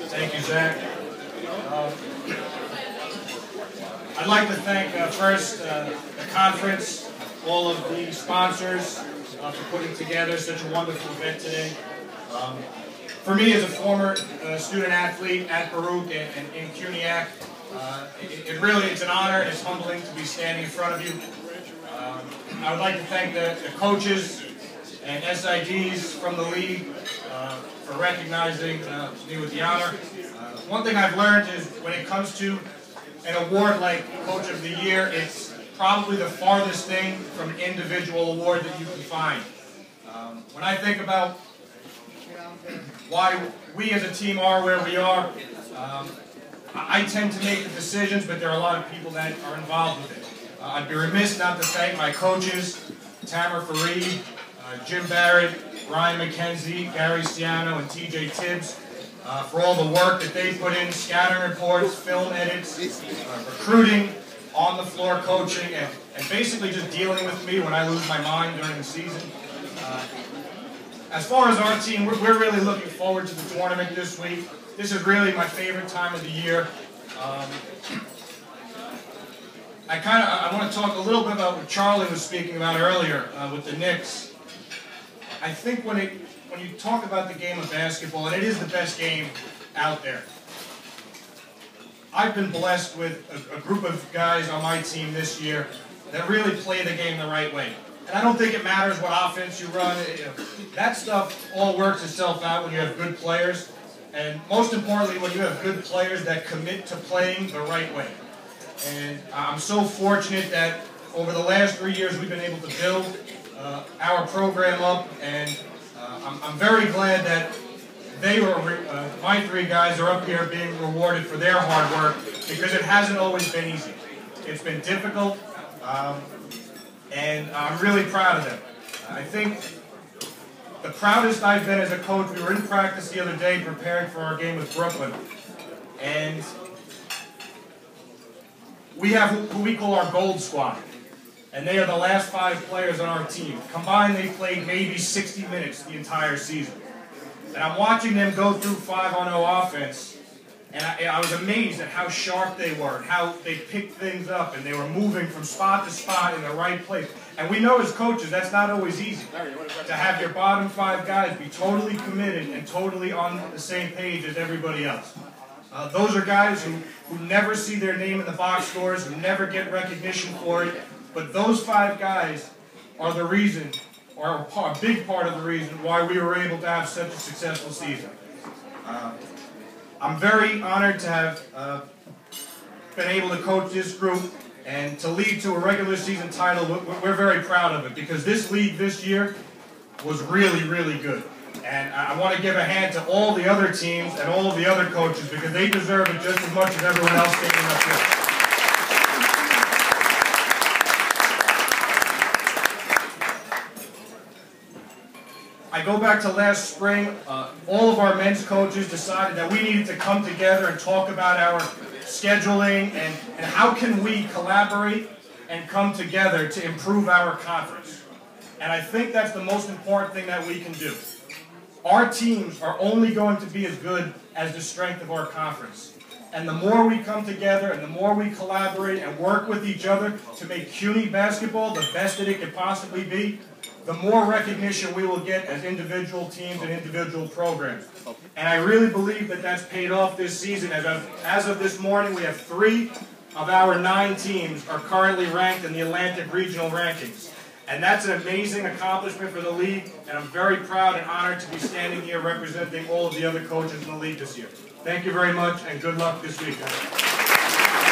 Thank you, Zach. I'd like to thank first the conference, all of the sponsors for putting together such a wonderful event today. For me, as a former student athlete at Baruch and in CUNYAC, it's an honor and it's humbling to be standing in front of you. I would like to thank the coaches and SIDs from the league for recognizing me with the honor. One thing I've learned is when it comes to an award like Coach of the Year, it's probably the farthest thing from an individual award that you can find. When I think about why we as a team are where we are, I tend to make the decisions, but there are a lot of people that are involved with it. I'd be remiss not to thank my coaches, Tamara Fareed, Jim Barrett, Ryan McKenzie, Gary Ciano, and TJ Tibbs, for all the work that they put in, scouting reports, film edits, recruiting, on-the-floor coaching, and basically just dealing with me when I lose my mind during the season. As far as our team, we're really looking forward to the tournament this week. This is really my favorite time of the year. I want to talk a little bit about what Charlie was speaking about earlier with the Knicks. I think when you talk about the game of basketball, and it is the best game out there, I've been blessed with a group of guys on my team this year that really play the game the right way. And I don't think it matters what offense you run. That stuff all works itself out when you have good players. And most importantly, when you have good players that commit to playing the right way. And I'm so fortunate that over the last 3 years we've been able to build our program up. And I'm very glad that my three guys are up here being rewarded for their hard work, because it hasn't always been easy. It's been difficult. And I'm really proud of them. I think the proudest I've been as a coach, we were in practice the other day preparing for our game with Brooklyn. And we have who we call our gold squad. And they are the last 5 players on our team. Combined, they played maybe 60 minutes the entire season. And I'm watching them go through 5-on-0 offense. And I was amazed at how sharp they were, and how they picked things up, and they were moving from spot to spot in the right place. And we know as coaches that's not always easy, to have your bottom 5 guys be totally committed and totally on the same page as everybody else. Those are guys who never see their name in the box scores, who never get recognition for it, but those 5 guys are the reason, or a big part of the reason, why we were able to have such a successful season. I'm very honored to have been able to coach this group and to lead to a regular season title. We're very proud of it, because this league this year was really, really good. And I want to give a hand to all the other teams and all of the other coaches, because they deserve it just as much as everyone else standing up here. I go back to last spring, all of our men's coaches decided that we needed to come together and talk about our scheduling and how can we collaborate and come together to improve our conference. And I think that's the most important thing that we can do. Our teams are only going to be as good as the strength of our conference. And the more we come together and the more we collaborate and work with each other to make CUNY basketball the best that it could possibly be, the more recognition we will get as individual teams and individual programs. And I really believe that that's paid off this season. As of this morning, we have 3 of our 9 teams are currently ranked in the Atlantic Regional Rankings. And that's an amazing accomplishment for the league, and I'm very proud and honored to be standing here representing all of the other coaches in the league this year. Thank you very much, and good luck this week, guys.